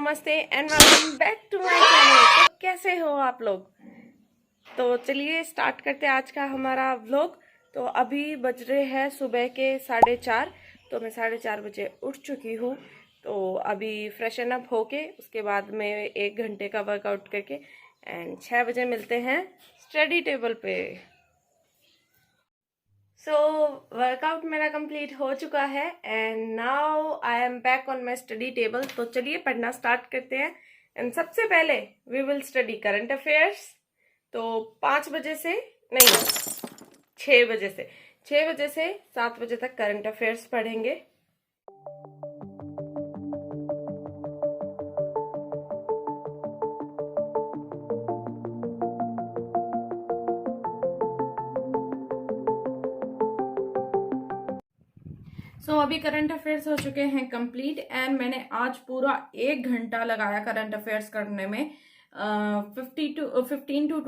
नमस्ते and welcome back to my channel. तो कैसे हो आप लोग। तो चलिए स्टार्ट करते हैं आज का हमारा व्लॉग। तो अभी बज रहे हैं सुबह के 4:30। तो मैं 4:30 बजे उठ चुकी हूँ। तो अभी फ्रेशन अप होके उसके बाद में 1 घंटे का वर्कआउट करके एंड 6 बजे मिलते हैं स्टडी टेबल पे। सो वर्कआउट मेरा कंप्लीट हो चुका है and now I am back on my study table. तो चलिए पढ़ना स्टार्ट करते हैं। एंड सबसे पहले we will study current affairs. तो 5 बजे से नहीं 6 बजे से 7 बजे तक करंट अफेयर्स पढ़ेंगे। अभी करंट अफेयर्स हो चुके हैं कंप्लीट एंड मैंने आज पूरा 1 घंटा लगाया करंट अफेयर्स करने में। 15 टू 25 टू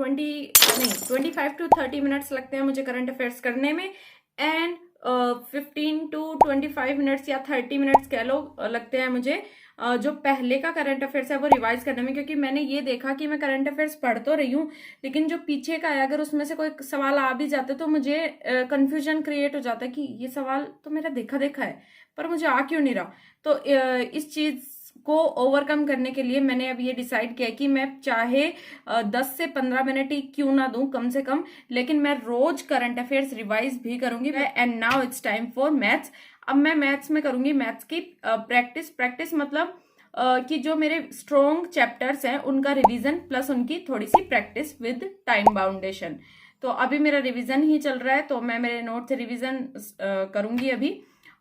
30 मिनट्स लगते हैं मुझे करंट अफेयर्स करने में। एंड 15 टू 25 मिनट्स या 30 मिनट्स कह लो लगते हैं मुझे जो पहले का करंट अफेयर्स है वो रिवाइज करने में। क्योंकि मैंने ये देखा कि मैं करंट अफेयर्स पढ़ तो रही हूँ लेकिन जो पीछे का है अगर उसमें से कोई सवाल आ भी जाता तो मुझे कंफ्यूजन क्रिएट हो जाता है कि ये सवाल तो मेरा देखा देखा है पर मुझे आ क्यों नहीं रहा। तो इस चीज को ओवरकम करने के लिए मैंने अब ये डिसाइड किया कि मैं चाहे 10 से 15 मिनट ही क्यों ना दूं कम से कम, लेकिन मैं रोज करंट अफेयर्स रिवाइज भी करूंगी। And now it's time for maths. अब मैं मैथ्स में करूंगी मैथ्स की प्रैक्टिस मतलब कि जो मेरे स्ट्रॉन्ग चैप्टर्स हैं उनका रिवीजन प्लस उनकी थोड़ी सी प्रैक्टिस विद टाइम बाउंडेशन। तो अभी मेरा रिवीजन ही चल रहा है तो मैं मेरे नोट से रिवीजन करूंगी अभी।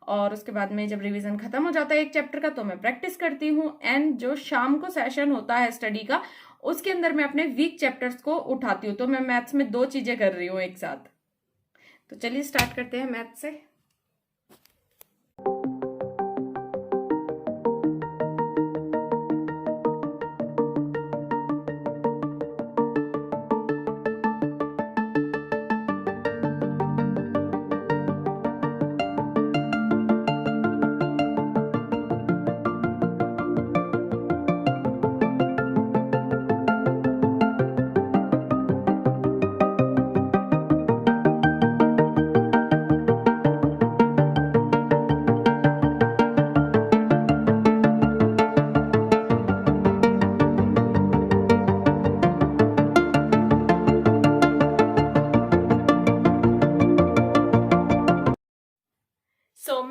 और उसके बाद में जब रिवीजन खत्म हो जाता है एक चैप्टर का तो मैं प्रैक्टिस करती हूँ। एंड जो शाम को सेशन होता है स्टडी का उसके अंदर मैं अपने वीक चैप्टर्स को उठाती हूँ। तो मैं मैथ्स में 2 चीजें कर रही हूँ एक साथ। तो चलिए स्टार्ट करते हैं मैथ्स से।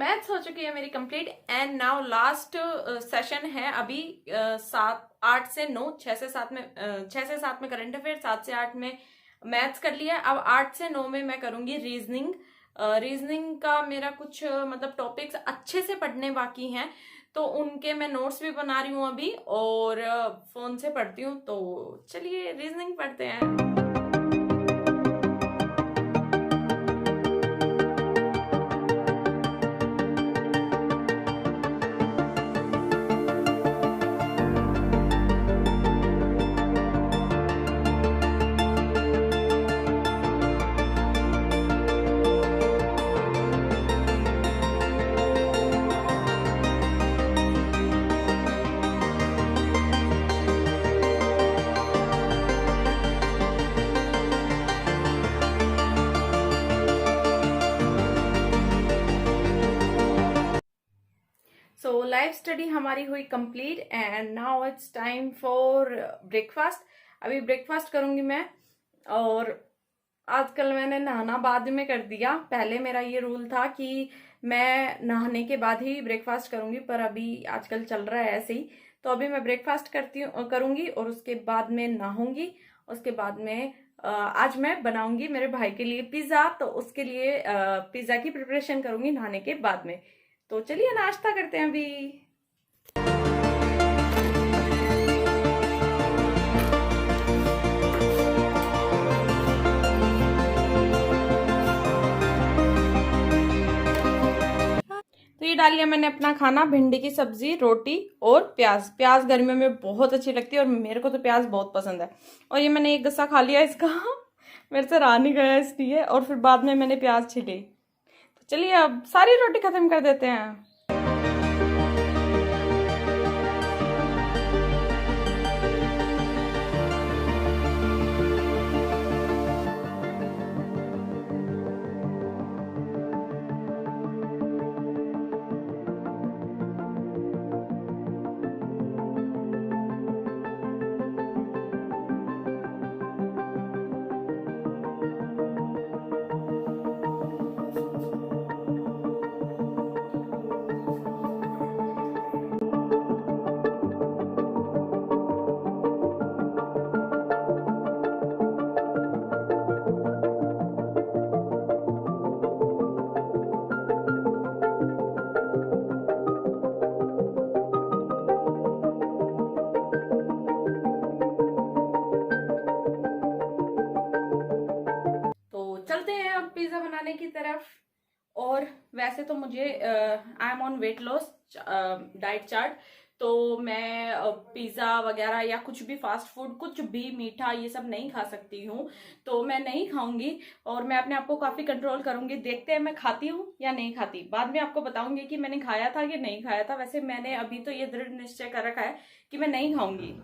मैथ्स हो चुकी है मेरी complete and now last session है अभी 8 से 9, 6 से 7 में करंट अफेयर, 7 से 8 में मैथ्स कर लिया। अब 8 से 9 में मैं करूंगी रीजनिंग। रीजनिंग का मेरा कुछ मतलब टॉपिक्स अच्छे से पढ़ने बाकी हैं तो उनके मैं नोट्स भी बना रही हूँ अभी और फोन से पढ़ती हूँ। तो चलिए रीजनिंग पढ़ते हैं। सो लाइव स्टडी हमारी हुई complete and now it's time for breakfast. अभी ब्रेकफास्ट करूंगी मैं। और आजकल मैंने नहाना बाद में कर दिया। पहले मेरा ये रूल था कि मैं नहाने के बाद ही ब्रेकफास्ट करूंगी पर अभी आजकल चल रहा है ऐसे ही। तो अभी मैं ब्रेकफास्ट करूंगी और उसके बाद में नहाऊंगी। उसके बाद में आज मैं बनाऊंगी मेरे भाई के लिए पिज्जा। तो उसके लिए पिज्जा की प्रिपरेशन करूंगी नहाने के बाद में। तो चलिए नाश्ता करते हैं अभी। तो ये डाल लिया मैंने अपना खाना, भिंडी की सब्जी, रोटी और प्याज। प्याज गर्मियों में बहुत अच्छी लगती है और मेरे को तो प्याज बहुत पसंद है। और ये मैंने एक गस्सा खा लिया इसका मेरे से रहा नहीं गया इसलिए। और फिर बाद में मैंने प्याज छिली। तो चलिए अब सारी रोटी खत्म कर देते हैं। खाने की तरफ। और वैसे तो मुझे I am on weight loss diet chart, तो मैं पिज़्ज़ा वगैरह या कुछ भी फास्ट फूड, कुछ भी मीठा ये सब नहीं खा सकती हूँ, तो मैं नहीं खाऊंगी और मैं अपने आप को काफ़ी कंट्रोल करूंगी। देखते हैं मैं खाती हूँ या नहीं खाती, बाद में आपको बताऊंगी कि मैंने खाया था या नहीं खाया था। वैसे मैंने अभी तो ये दृढ़ निश्चय कर रखा है कि मैं नहीं खाऊंगी।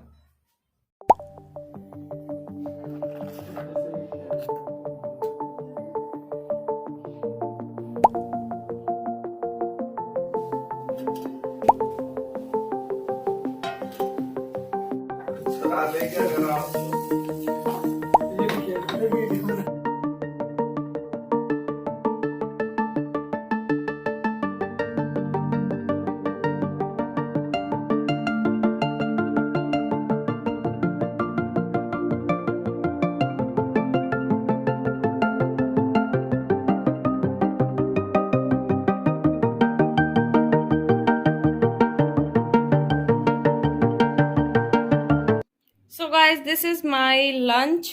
So guys this is my lunch.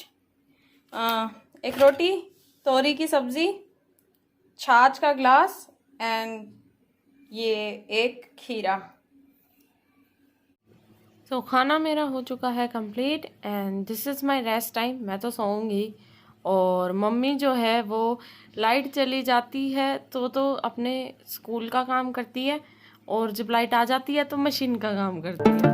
एक रोटी, तोरी की सब्जी, छाछ का ग्लास एंड ये एक खीरा। तो खाना मेरा हो चुका है complete and this is my rest time. मैं तो सोऊंगी और मम्मी जो है वो लाइट चली जाती है तो अपने स्कूल का काम करती है, और जब लाइट आ जाती है तो मशीन का काम करती है।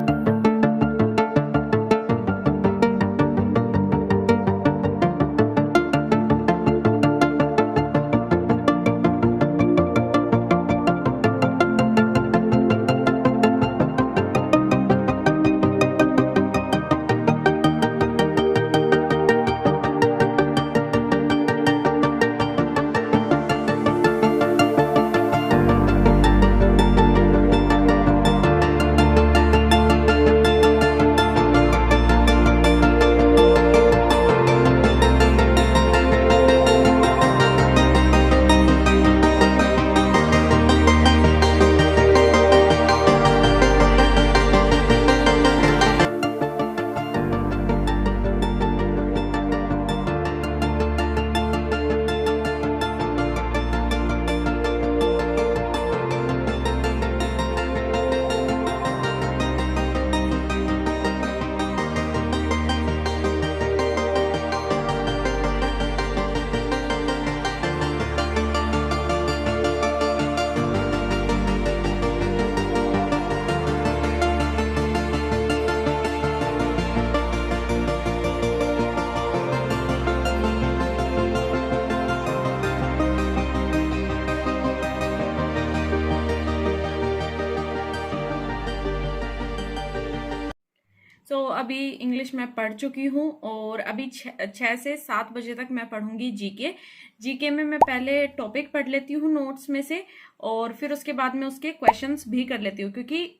अभी इंग्लिश मैं पढ़ चुकी हूँ और अभी 6 से 7 बजे तक मैं पढ़ूंगी जीके। जीके में मैं पहले टॉपिक पढ़ लेती हूँ नोट्स में से, और फिर उसके बाद में उसके क्वेश्चंस भी कर लेती हूँ, क्योंकि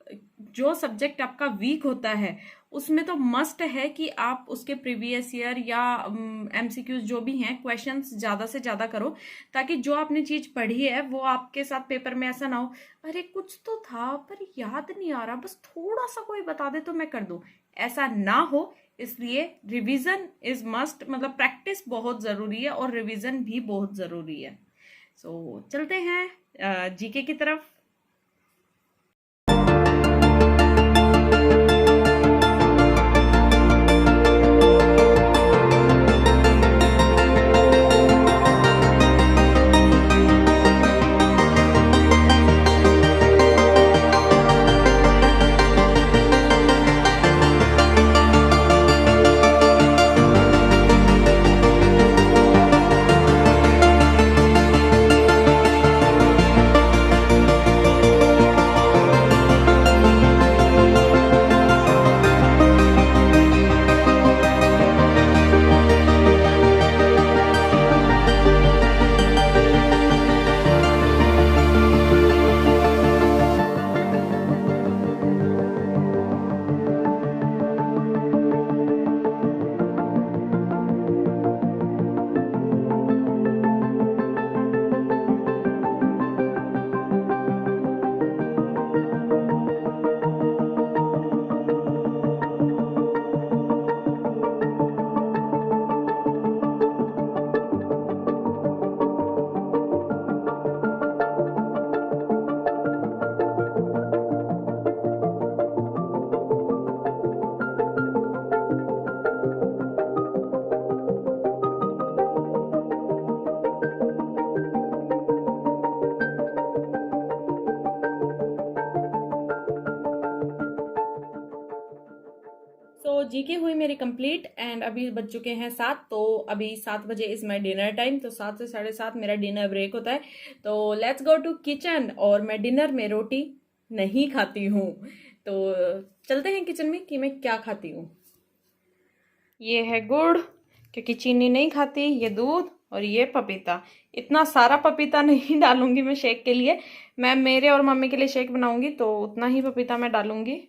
जो सब्जेक्ट आपका वीक होता है उसमें तो मस्ट है कि आप उसके प्रीवियस ईयर या एमसीक्यूज जो भी हैं क्वेश्चंस ज़्यादा से ज़्यादा करो, ताकि जो आपने चीज़ पढ़ी है वो आपके साथ पेपर में ऐसा ना हो अरे कुछ तो था पर याद नहीं आ रहा, बस थोड़ा सा कोई बता दे तो मैं कर दूं, ऐसा ना हो। इसलिए रिवीजन इज मस्ट, मतलब प्रैक्टिस बहुत ज़रूरी है और रिवीजन भी बहुत ज़रूरी है। सो चलते हैं जीके की तरफ। जीके हुई मेरी कंप्लीट एंड अभी बज चुके हैं 7। तो अभी 7 बजे इज माई डिनर टाइम। तो 7 से 7:30 मेरा डिनर ब्रेक होता है। तो लेट्स गो टू किचन। और मैं डिनर में रोटी नहीं खाती हूँ, तो चलते हैं किचन में कि मैं क्या खाती हूँ। ये है गुड़, क्योंकि चीनी नहीं खाती, ये दूध, और ये पपीता। इतना सारा पपीता नहीं डालूंगी मैं शेक के लिए। मैं मेरे और मम्मी के लिए शेक बनाऊंगी तो उतना ही पपीता मैं डालूंगी।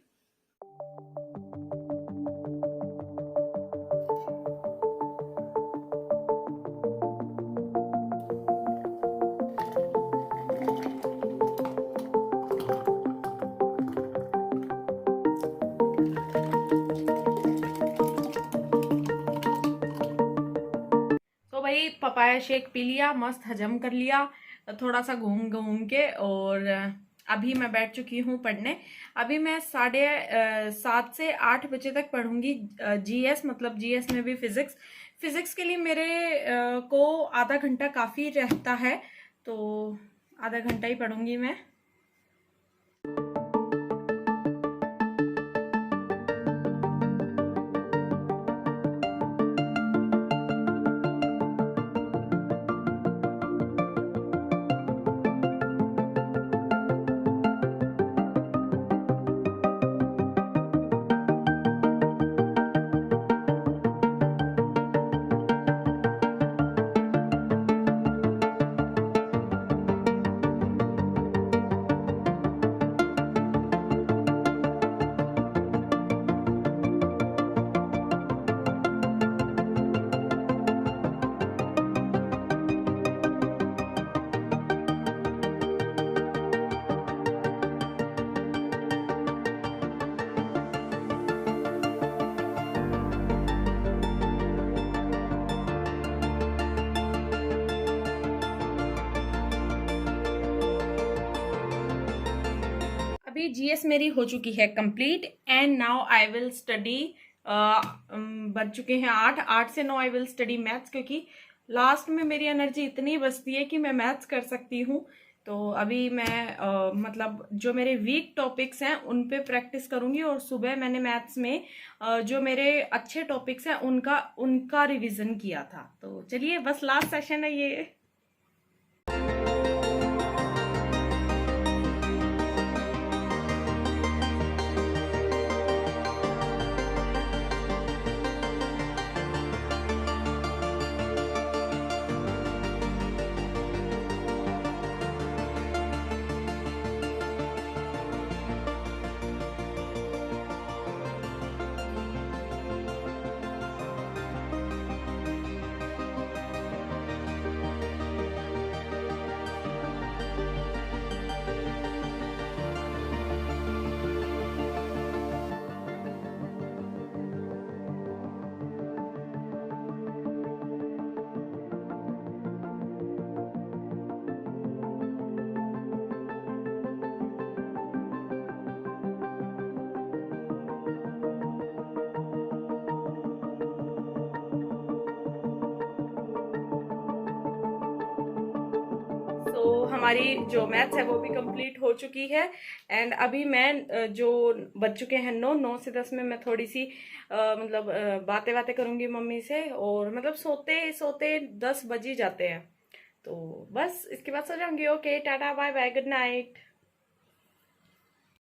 तो भाई पपाया शेक पी लिया, मस्त हजम कर लिया थोड़ा सा घूम घूम के। और अभी मैं बैठ चुकी हूँ पढ़ने। अभी मैं 7:30 से 8 बजे तक पढ़ूंगी जीएस, मतलब जीएस में भी फिजिक्स। फिजिक्स के लिए मेरे को आधा घंटा काफी रहता है, तो आधा घंटा ही पढ़ूंगी मैं। अभी जीएस मेरी हो चुकी है complete and now I will study. बज चुके हैं 8 से 9 आई विल स्टडी मैथ्स, क्योंकि लास्ट में मेरी एनर्जी इतनी बचती है कि मैं मैथ्स कर सकती हूँ। तो अभी मैं मतलब जो मेरे वीक टॉपिक्स हैं उन पे प्रैक्टिस करूंगी, और सुबह मैंने मैथ्स में जो मेरे अच्छे टॉपिक्स हैं उनका उनका रिवीजन किया था। तो चलिए, बस लास्ट सेशन है ये। तो हमारी जो मैथ्स है वो भी कंप्लीट हो चुकी है। एंड अभी मैं जो बज चुके हैं 9 से 10 में मैं थोड़ी सी मतलब बातें बातें करूंगी मम्मी से। और मतलब सोते सोते 10 बज ही जाते हैं, तो बस इसके बाद सो जाऊंगी। Okay, tata bye bye, good night.